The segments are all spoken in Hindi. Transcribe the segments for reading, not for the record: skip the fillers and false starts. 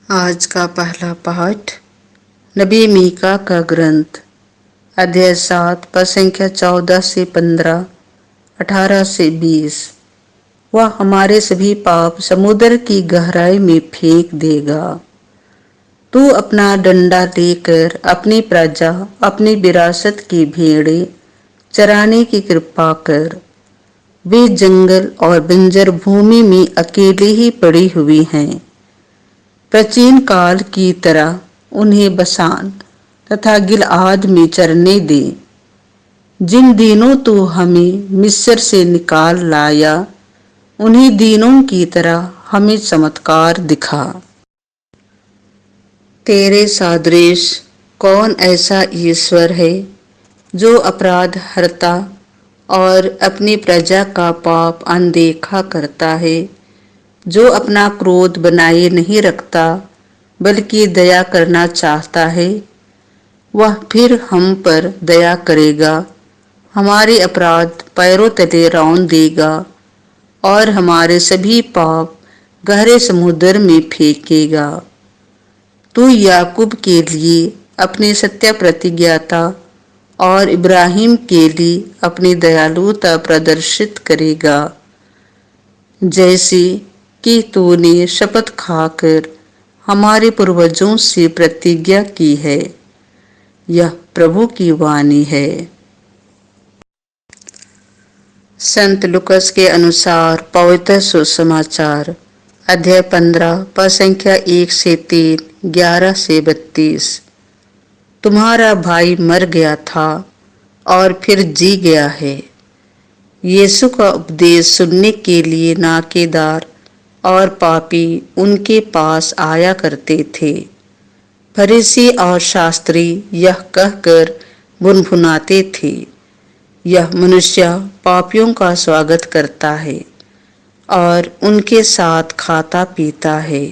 आज का पहला पाठ नबी मीका का ग्रंथ अध्याय 7 पद संख्या 14 से 15, 18 से 20। वह हमारे सभी पाप समुद्र की गहराई में फेंक देगा। तू अपना डंडा लेकर अपनी प्रजा, अपनी विरासत की भेड़ें चराने की कृपा कर। वे जंगल और बंजर भूमि में अकेले ही पड़ी हुई हैं। प्राचीन काल की तरह उन्हें बसान तथा गिलआद में चरने दे। जिन दिनों तू हमें मिस्र से निकाल लाया, उन्हीं दिनों की तरह हमें चमत्कार दिखा। तेरे सादृश कौन ऐसा ईश्वर है जो अपराध हरता और अपनी प्रजा का पाप अनदेखा करता है, जो अपना क्रोध बनाए नहीं रखता बल्कि दया करना चाहता है। वह फिर हम पर दया करेगा, हमारे अपराध पैरों तले रौंद देगा और हमारे सभी पाप गहरे समुद्र में फेंकेगा। तू याकूब के लिए अपनी सत्य प्रतिज्ञाता और इब्राहिम के लिए अपनी दयालुता प्रदर्शित करेगा, जैसे कि तूने शपथ खाकर हमारे पूर्वजों से प्रतिज्ञा की है। यह प्रभु की वाणी है। संत लुकस के अनुसार पवित्र सुसमाचार अध्याय 15 पद संख्या 1 से 3, 11 से 32। तुम्हारा भाई मर गया था और फिर जी गया है। यीशु का उपदेश सुनने के लिए नाकेदार और पापी उनके पास आया करते थे। फरीसी और शास्त्री यह कहकर भुनभुनाते थे, यह मनुष्य पापियों का स्वागत करता है और उनके साथ खाता पीता है।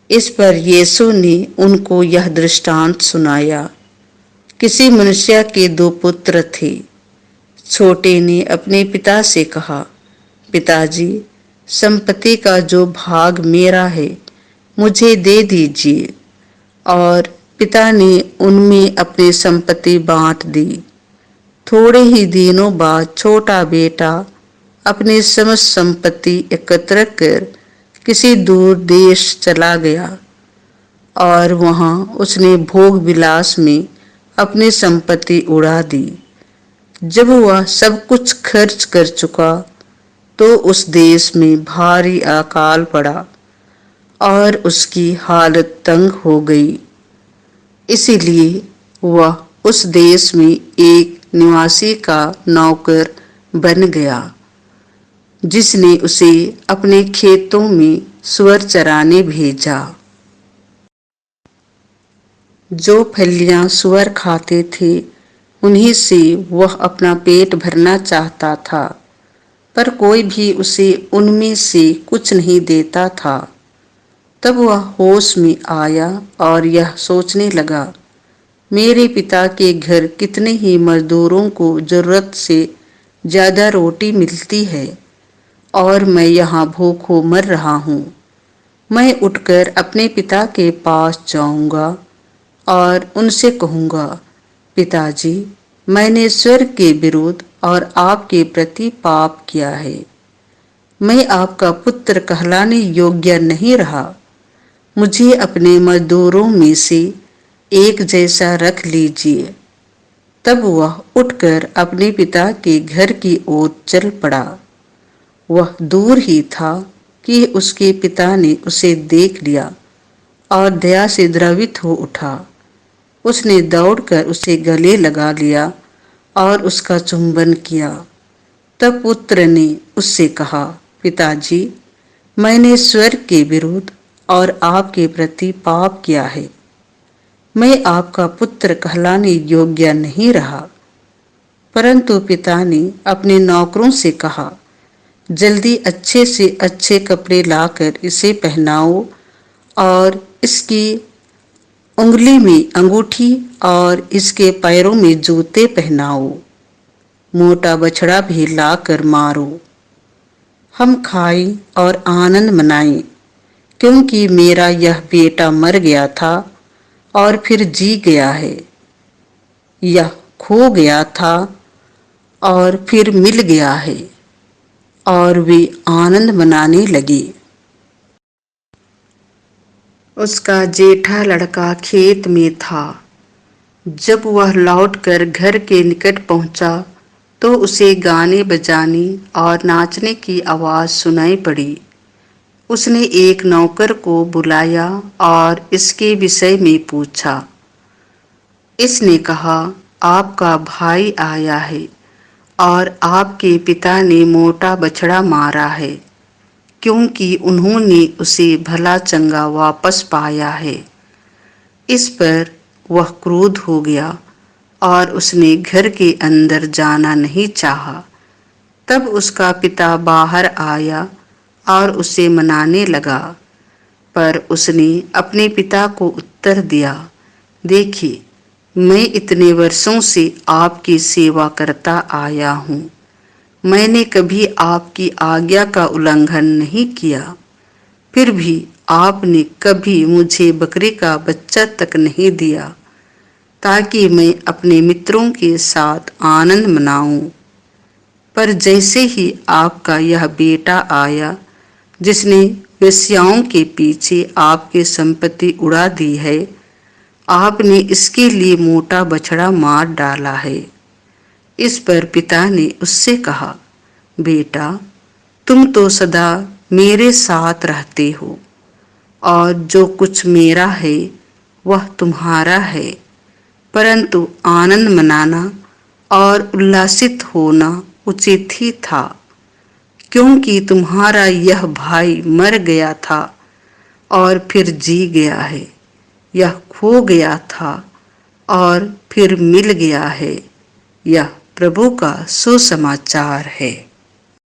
इस पर यीशु ने उनको यह दृष्टांत सुनाया। किसी मनुष्य के 2 पुत्र थे। छोटे ने अपने पिता से कहा, पिताजी, संपत्ति का जो भाग मेरा है मुझे दे दीजिए। और पिता ने उनमें अपनी संपत्ति बांट दी। थोड़े ही दिनों बाद छोटा बेटा अपनी समस्त संपत्ति एकत्र कर किसी दूर देश चला गया और वहां उसने भोग विलास में अपनी संपत्ति उड़ा दी। जब वह सब कुछ खर्च कर चुका तो उस देश में भारी अकाल पड़ा और उसकी हालत तंग हो गई। इसीलिए वह उस देश में एक निवासी का नौकर बन गया, जिसने उसे अपने खेतों में सूअर चराने भेजा। जो फलियां सूअर खाते थे उन्हीं से वह अपना पेट भरना चाहता था, पर कोई भी उसे उनमें से कुछ नहीं देता था। तब वह होश में आया और यह सोचने लगा, मेरे पिता के घर कितने ही मजदूरों को जरूरत से ज्यादा रोटी मिलती है और मैं यहाँ भूखों मर रहा हूँ। मैं उठकर अपने पिता के पास जाऊंगा और उनसे कहूंगा, पिताजी, मैंने स्वर्ग के विरुद्ध और आपके प्रति पाप किया है। मैं आपका पुत्र कहलाने योग्य नहीं रहा। मुझे अपने मजदूरों में से एक जैसा रख लीजिए। तब वह उठकर अपने पिता के घर की ओर चल पड़ा। वह दूर ही था कि उसके पिता ने उसे देख लिया और दया से द्रवित हो उठा। उसने दौड़कर उसे गले लगा लिया और उसका चुंबन किया। तब पुत्र ने उससे कहा, पिताजी, मैंने स्वर्ग के विरुद्ध और आपके प्रति पाप किया है। मैं आपका पुत्र कहलाने योग्य नहीं रहा। परंतु पिता ने अपने नौकरों से कहा, जल्दी अच्छे से अच्छे कपड़े लाकर इसे पहनाओ और इसकी उंगली में अंगूठी और इसके पैरों में जूते पहनाओ। मोटा बछड़ा भी लाकर मारो। हम खाएं और आनंद मनाएं, क्योंकि मेरा यह बेटा मर गया था और फिर जी गया है, यह खो गया था और फिर मिल गया है। और वे आनंद मनाने लगे। उसका जेठा लड़का खेत में था। जब वह लौटकर घर के निकट पहुंचा तो उसे गाने बजाने और नाचने की आवाज सुनाई पड़ी। उसने एक नौकर को बुलाया और इसके विषय में पूछा। इसने कहा, आपका भाई आया है और आपके पिता ने मोटा बछड़ा मारा है, क्योंकि उन्होंने उसे भला चंगा वापस पाया है। इस पर वह क्रोध हो गया और उसने घर के अंदर जाना नहीं चाहा। तब उसका पिता बाहर आया और उसे मनाने लगा, पर उसने अपने पिता को उत्तर दिया, देखिए, मैं इतने वर्षों से आपकी सेवा करता आया हूँ। मैंने कभी आपकी आज्ञा का उल्लंघन नहीं किया। फिर भी आपने कभी मुझे बकरी का बच्चा तक नहीं दिया, ताकि मैं अपने मित्रों के साथ आनंद मनाऊं। पर जैसे ही आपका यह बेटा आया, जिसने वेश्याओं के पीछे आपकी संपत्ति उड़ा दी है, आपने इसके लिए मोटा बछड़ा मार डाला है। इस पर पिता ने उससे कहा, बेटा, तुम तो सदा मेरे साथ रहते हो और जो कुछ मेरा है वह तुम्हारा है, परंतु आनंद मनाना और उल्लासित होना उचित ही था, क्योंकि तुम्हारा यह भाई मर गया था और फिर जी गया है, यह खो गया था और फिर मिल गया है। यह प्रभु का सुसमाचार है।